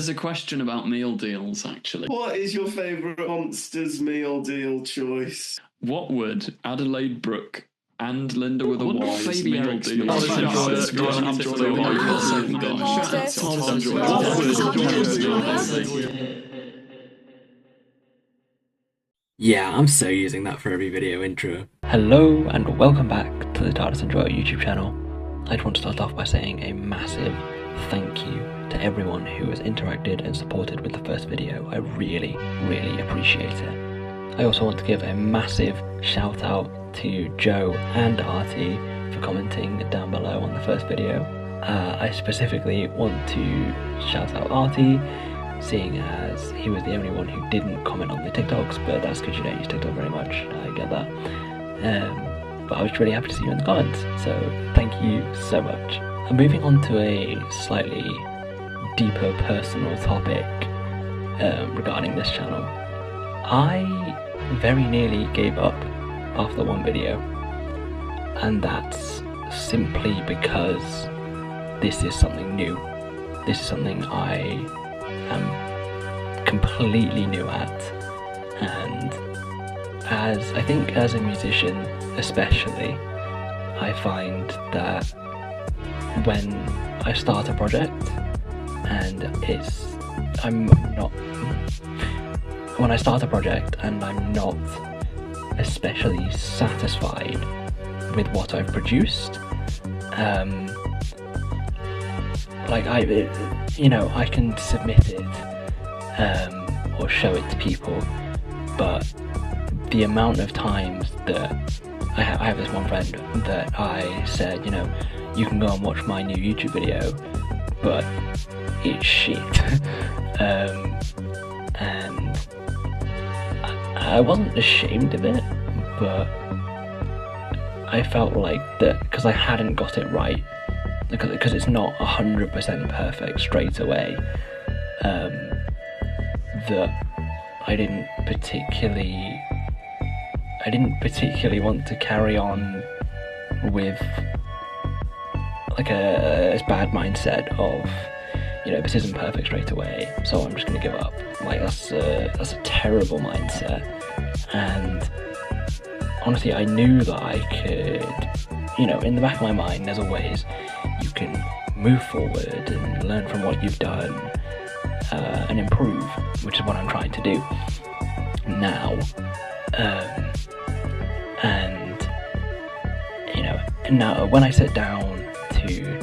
There's a question about meal deals, actually. What is your favourite Monsters meal deal choice? What would Adelaide Brooke and Linda with a Y's meal deal? Yeah, I'm so using that for every video intro. Hello and welcome back to the TARDIS Enjoyer YouTube channel. I just want to start off by saying a massive thank you to everyone who has interacted and supported with the first video. I really, really appreciate it. I also want to give a massive shout out to Joe and Artie for commenting down below on the first video. I specifically want to shout out Artie, seeing as he was the only one who didn't comment on the TikToks, but that's because you don't use TikTok very much, I get that. But I was really happy to see you in the comments, so thank you so much. And moving on to a slightly deeper personal topic regarding this channel. I very nearly gave up after one video, and that's simply because this is something new. This is something I am completely new at, and I think as a musician especially, I find that when I start a project and I'm not especially satisfied with what I've produced, I can submit it or show it to people, but the amount of times that I have this one friend that I said, you can go and watch my new YouTube video, but it's shit. And I wasn't ashamed of it, but I felt like that because I hadn't got it right, because it's not 100% perfect straight away, that I didn't particularly want to carry on with a bad mindset of, this isn't perfect straight away, so I'm just going to give up. That's a terrible mindset. And honestly, I knew that I could, in the back of my mind, there's always, you can move forward and learn from what you've done and improve, which is what I'm trying to do now. Now when I sit down to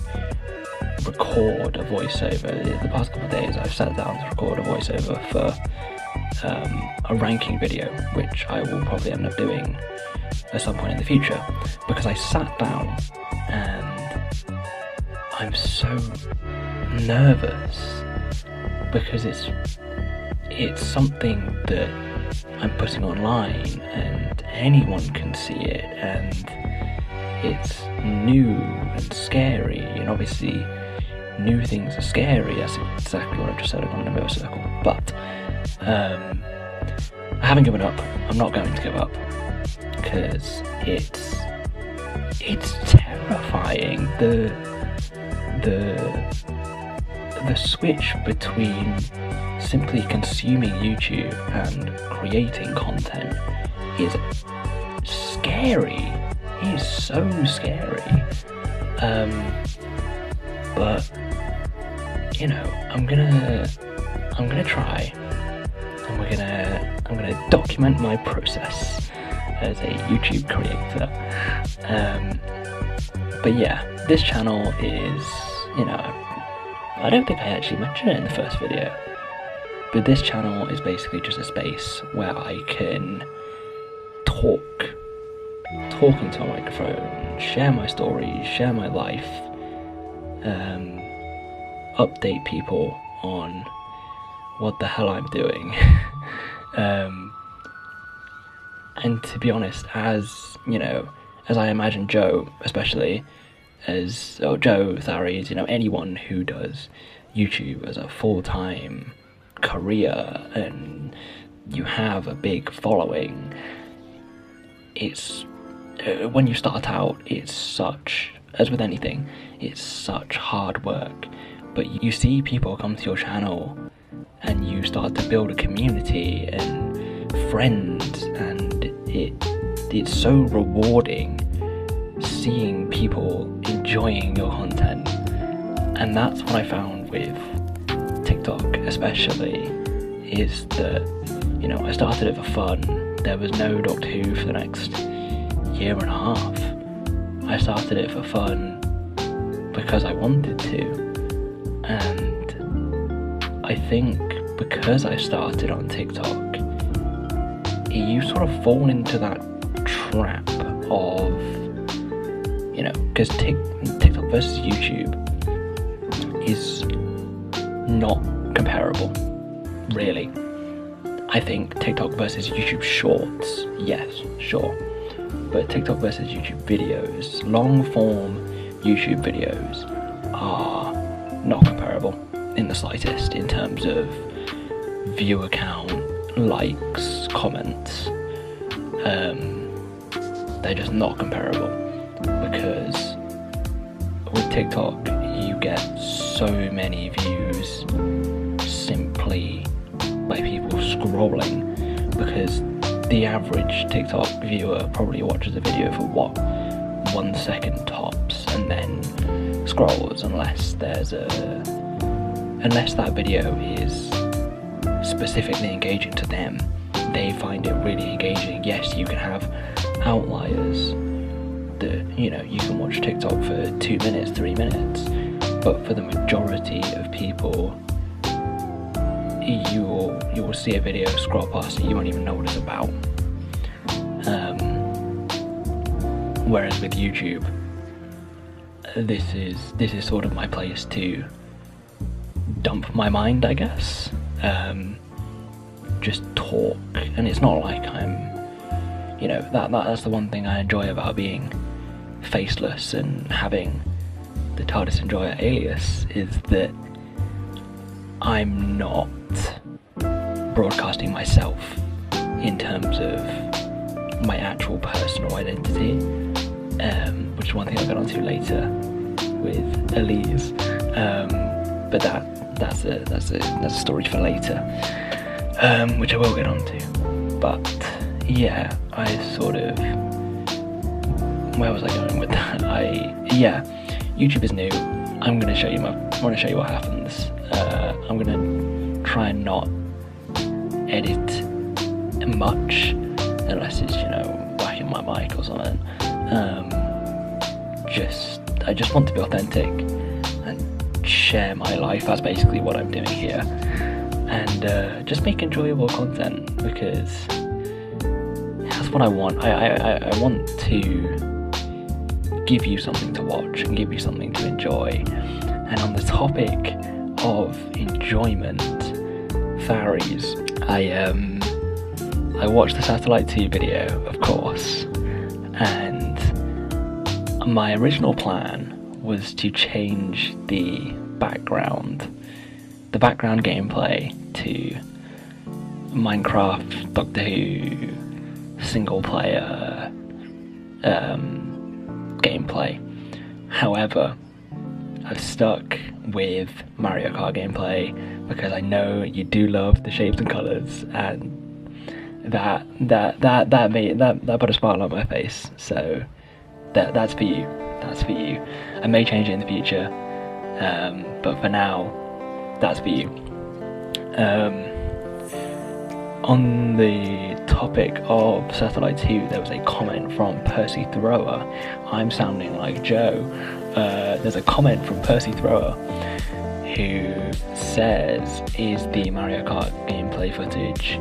record a voiceover, the past couple of days I've sat down to record a voiceover for a ranking video, which I will probably end up doing at some point in the future, because I sat down and I'm so nervous because it's something that I'm putting online and anyone can see it, and it's new and scary, and obviously new things are scary. That's exactly what I've just said. I've gone in a bit of a circle, but I haven't given up. I'm not going to give up, because it's terrifying, the switch between simply consuming YouTube and creating content is scary. It is so scary. But I'm gonna try, and I'm gonna document my process as a YouTube creator. But yeah, this channel is, I don't think I actually mentioned it in the first video, but this channel is basically just a space where I can talk into a microphone, share my stories, share my life, update people on what the hell I'm doing. And to be honest, as I imagine Joe, especially, Joe, Tharies, anyone who does YouTube as a full-time career and you have a big following, it's when you start out, it's such, as with anything, it's such hard work, but you see people come to your channel and you start to build a community and friends, and it's so rewarding seeing people enjoying your content. And that's what I found with TikTok especially, is that, you know, I started it for fun. There was no Doctor Who for the next year and a half. I started it for fun because I wanted to, and I think because I started on TikTok, you sort of fall into that trap of, you know, because TikTok versus YouTube is not comparable, really. I think TikTok versus YouTube Shorts, yes, sure, but TikTok versus YouTube videos, long form YouTube videos, are not comparable in the slightest in terms of viewer count, likes, comments. They're just not comparable, because with TikTok you get so many views simply by people scrolling, because the average TikTok viewer probably watches a video for 1 second tops and then scrolls, unless that video is specifically engaging to them. They find it really engaging. Yes, you can have outliers that, you know, you can watch TikTok for 2 minutes, 3 minutes, but for the majority of people, you will see a video, scroll past it, you won't even know what it's about. Whereas with YouTube, this is sort of my place to dump my mind, I guess. Just talk, and it's not like I'm, you know, that's the one thing I enjoy about being faceless and having the TARDIS Enjoyer alias, is that I'm not broadcasting myself in terms of my actual personal identity, which is one thing I'll get onto later with Elise, but that's a story for later, which I will get onto. But yeah, I sort of, where was I going with that? YouTube is new. I want to show you what happens. I'm gonna try and not edit much, unless it's, you know, whacking my mic or something. I just want to be authentic and share my life. That's basically what I'm doing here, and just make enjoyable content, because that's what I want. I want to give you something to watch and give you something to enjoy. And on the topic of enjoyment, fairies, I watched the Satellite 2 video, of course, and my original plan was to change the background gameplay to Minecraft, Doctor Who, single player gameplay. However, I've stuck with Mario Kart gameplay, because I know you do love the shapes and colours, and that put a smile on my face. So that's for you. That's for you. I may change it in the future, but for now, that's for you. On the topic of Satellite 2, there was a comment from Percy Thrower. I'm sounding like Joe. There's a comment from Percy Thrower who says, is the Mario Kart gameplay footage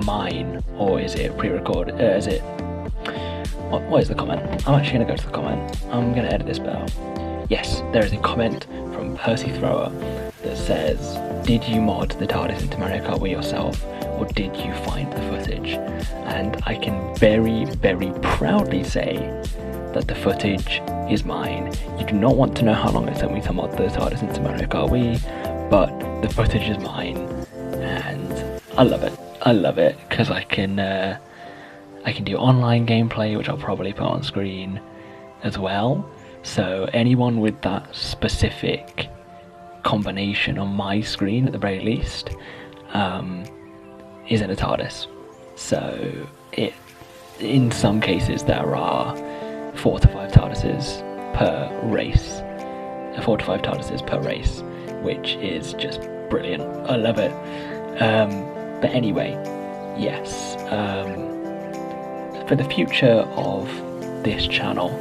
mine, or is it pre-recorded? What is the comment? I'm actually going to go to the comment. I'm going to edit this bit out. Yes, there is a comment from Percy Thrower that says, did you mod the TARDIS into Mario Kart Wii yourself, or did you find the footage? And I can very, very proudly say that the footage is mine. You do not want to know how long it took me to mod the TARDIS into Mario Kart Wii, but the footage is mine, and I love it. I love it, because I can do online gameplay, which I'll probably put on screen as well. So anyone with that specific combination on my screen at the very least is in a TARDIS. So in some cases there are 4 to 5 TARDISes per race. 4 to 5 TARDISes per race, which is just brilliant. I love it. But anyway, yes. For the future of this channel,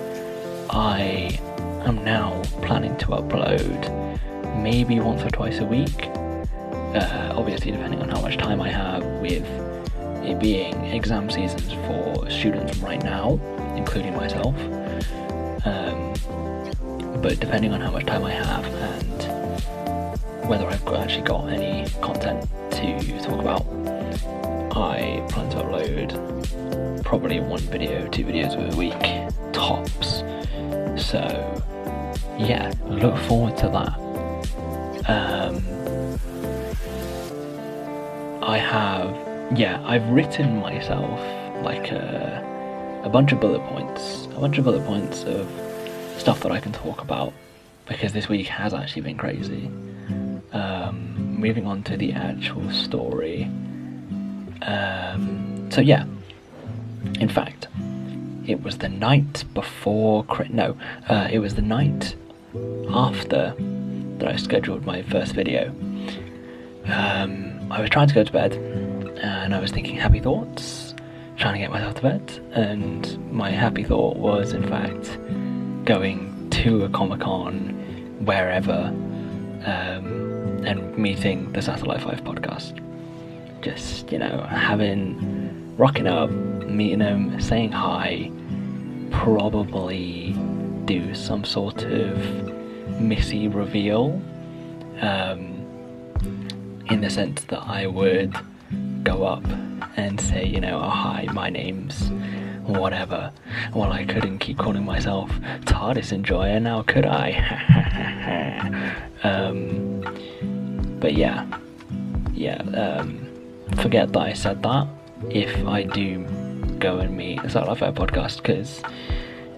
I am now planning to upload maybe once or twice a week. Obviously, depending on how much time I have, with it being exam seasons for students right now, including myself. But depending on how much time I have and whether I've actually got any content to talk about, I plan to upload probably 1 video, 2 videos a week, tops. So yeah, look forward to that. I've written myself like a bunch of bullet points of stuff that I can talk about, because this week has actually been crazy. Moving on to the actual story. So yeah, in fact, it was the night before, it was the night after that I scheduled my first video. I was trying to go to bed, and I was thinking happy thoughts, trying to get myself to bed, and my happy thought was, in fact, going to a Comic-Con, wherever, and meeting the Satellite 5 podcast. Just, rocking up, meeting them, saying hi, probably do some sort of Missy reveal, in the sense that I would go up and say, oh hi, my name's whatever. Well, I couldn't keep calling myself TARDIS Enjoyer now, could I? But yeah, forget that I said that if I do go and meet the Satellite 5 podcast, because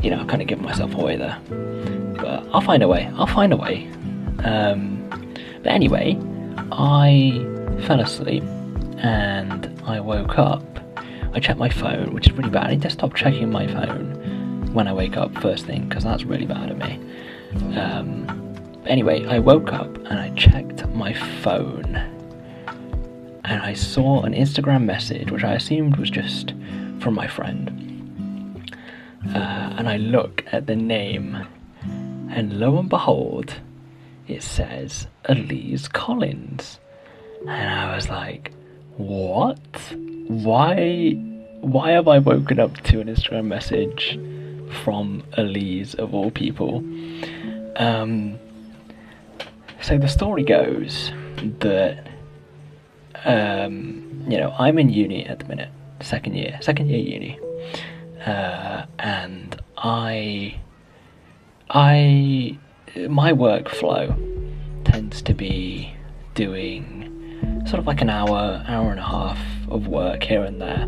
I'm kind of giving myself away there. But I'll find a way. But anyway, I fell asleep and I woke up. I checked my phone, which is really bad. I need to stop checking my phone when I wake up first thing, because that's really bad of me. Anyway, I woke up and I checked my phone, and I saw an Instagram message, which I assumed was just from my friend. And I look at the name, and lo and behold, it says Elise Collins. And I was like, what? Why have I woken up to an Instagram message from Elise, of all people? So the story goes that I'm in uni at the minute, second year uni, and my workflow tends to be doing sort of like an hour and a half of work here and there,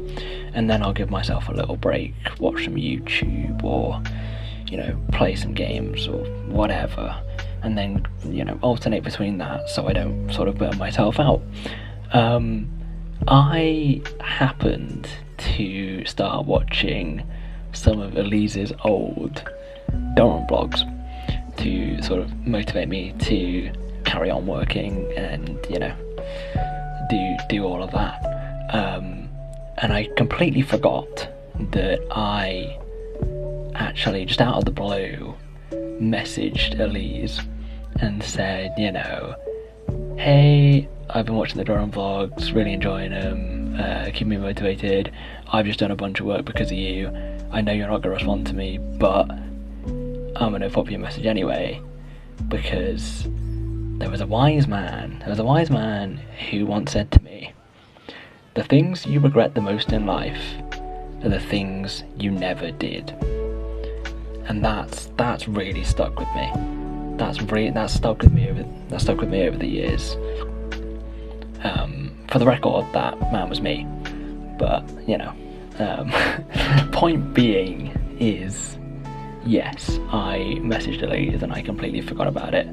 and then I'll give myself a little break, watch some YouTube, or play some games or whatever, and then alternate between that so I don't sort of burn myself out. I happened to start watching some of Elise's old Durham vlogs to sort of motivate me to carry on working and do all of that, and I completely forgot that I actually, just out of the blue, messaged Elise and said, hey, I've been watching the Durham vlogs, really enjoying them, keep me motivated, I've just done a bunch of work because of you, I know you're not going to respond to me, but I'm going to pop you a message anyway, because there was a wise man who once said to me, the things you regret the most in life are the things you never did. And that's really stuck with me. That's stuck with me over the years. For the record, that man was me. But point being is, yes, I messaged Elise and I completely forgot about it.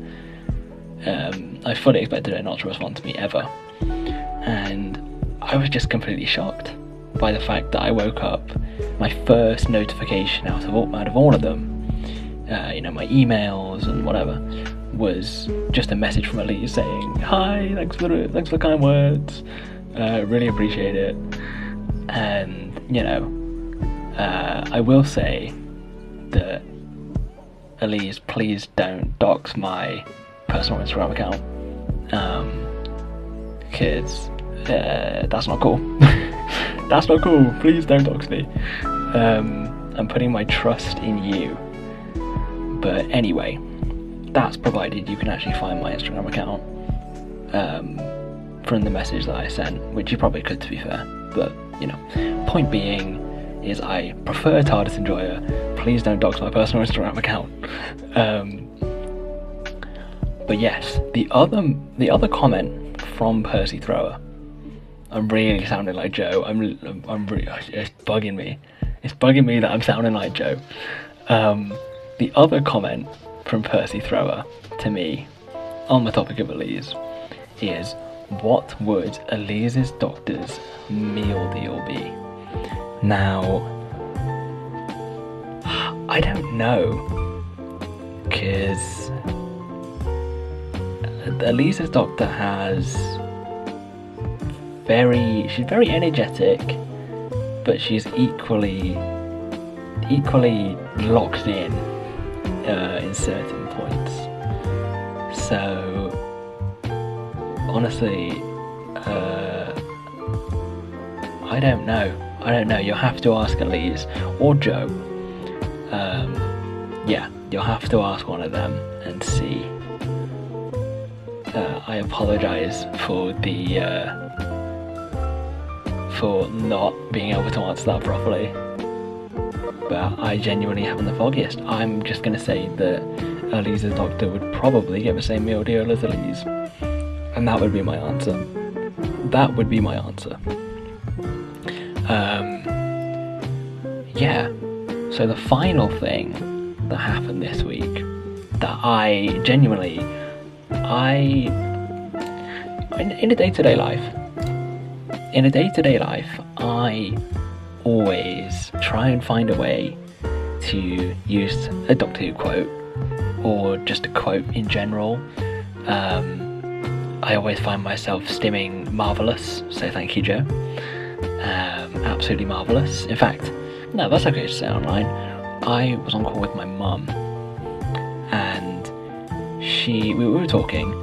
I fully expected her not to respond to me ever, and I was just completely shocked by the fact that I woke up, my first notification out of all of them, my emails and whatever, was just a message from Elise saying, "Hi, thanks for the kind words, really appreciate it." And I will say that, Elise, please don't dox my personal Instagram account, because that's not cool. That's not cool. Please don't dox me. I'm putting my trust in you. But anyway, that's provided you can actually find my Instagram account from the message that I sent, which you probably could, to be fair. But point being is I prefer TARDIS Enjoyer. Please don't dox my personal Instagram account. But yes, the other comment from Percy Thrower. I'm really sounding like Joe. I'm really, it's bugging me. It's bugging me that I'm sounding like Joe. The other comment from Percy Thrower to me on the topic of Elise is, what would Elise's doctor's meal deal be? Now, I don't know, because Elise's doctor she's very energetic, but she's equally locked in certain points. So honestly, I don't know. You'll have to ask Elise or Joe. You'll have to ask one of them and see. I apologise for not being able to answer that properly, but I genuinely haven't the foggiest. I'm just going to say that Elise's doctor would probably get the same meal deal as Elise, and that would be my answer. So the final thing that happened this week that I genuinely, in a day-to-day life, I always try and find a way to use a Doctor Who quote, or just a quote in general. I always find myself stimming marvellous, so thank you, Joe. Absolutely marvellous. In fact, no, that's okay to say online. I was on call with my mum, and we were talking,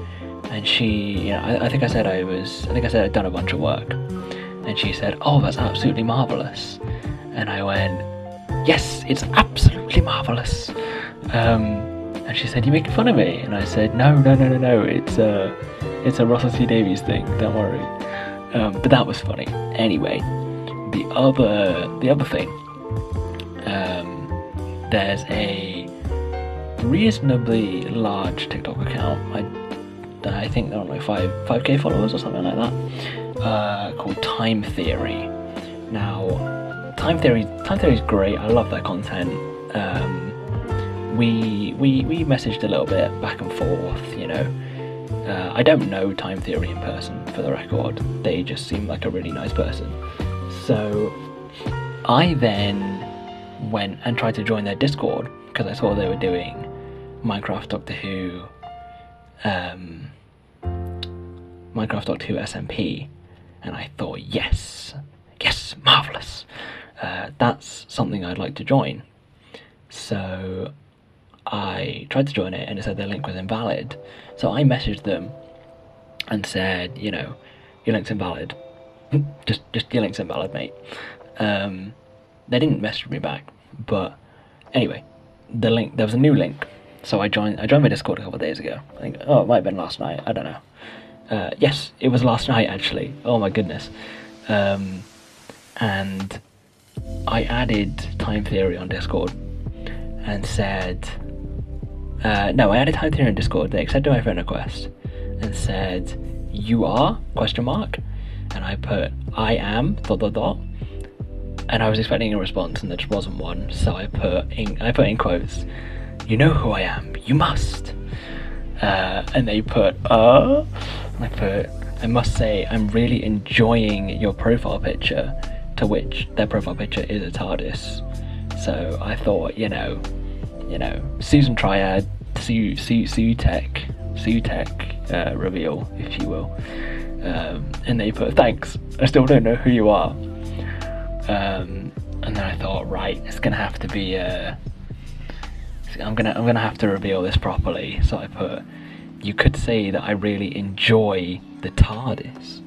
and she, I think I said I'd done a bunch of work, and she said, "Oh, that's absolutely marvellous," and I went, "Yes, it's absolutely marvellous." And she said, "You're making fun of me," and I said, No, it's a Russell T Davies thing, don't worry. But that was funny. Anyway, the other thing, there's a reasonably large TikTok account. I think they're on like 5k followers or something like that, called Time Theory. Now, Time Theory is great. I love their content. We messaged a little bit back and forth. I don't know Time Theory in person, for the record. They just seem like a really nice person. So I then went and tried to join their Discord, because I saw they were doing Minecraft Doctor Who SMP, and I thought, yes, marvellous. That's something I'd like to join. So I tried to join it, and it said their link was invalid. So I messaged them and said, your link's invalid. just your link's invalid, mate. They didn't message me back, but anyway, there was a new link. So I joined my Discord a couple of days ago. I think, it might have been last night, I don't know. Yes, it was last night actually. Oh my goodness. And I added Time Theory on Discord and said, I added Time Theory on Discord. They accepted my friend request and said, "You are?" ? And I put, "I am ... And I was expecting a response, and there just wasn't one. So I put in quotes, "You know who I am. You must." and they put, I put, I must say, I'm really enjoying your profile picture, to which their profile picture is a TARDIS. So I thought, you know, Susan Triad, Sue-Tech reveal, if you will. And they put, thanks, I still don't know who you are. And then I thought, right, it's gonna have to be I'm gonna have to reveal this properly. So I put, you could say that I really enjoy the TARDIS.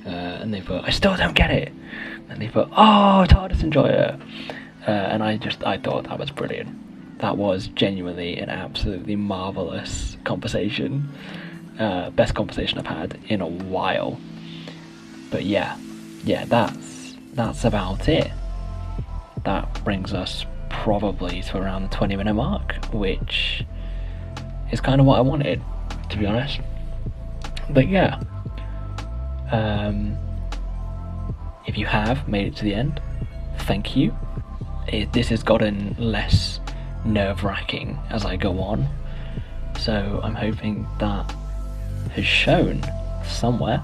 And they put, I still don't get it. And they put, oh, TARDIS enjoyer. And I thought that was brilliant. That was genuinely an absolutely marvellous conversation. Best conversation I've had in a while. But yeah, that's about it. That brings us probably to around the 20-minute mark, which is kind of what I wanted, to be honest. But yeah, if you have made it to the end, thank you. This has gotten less nerve-wracking as I go on, so I'm hoping that has shown somewhere,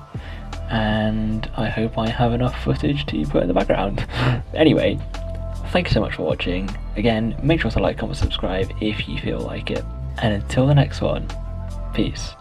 and I hope I have enough footage to put in the background. Anyway, thank you so much for watching. Again, make sure to like, comment, subscribe if you feel like it, and until the next one, peace.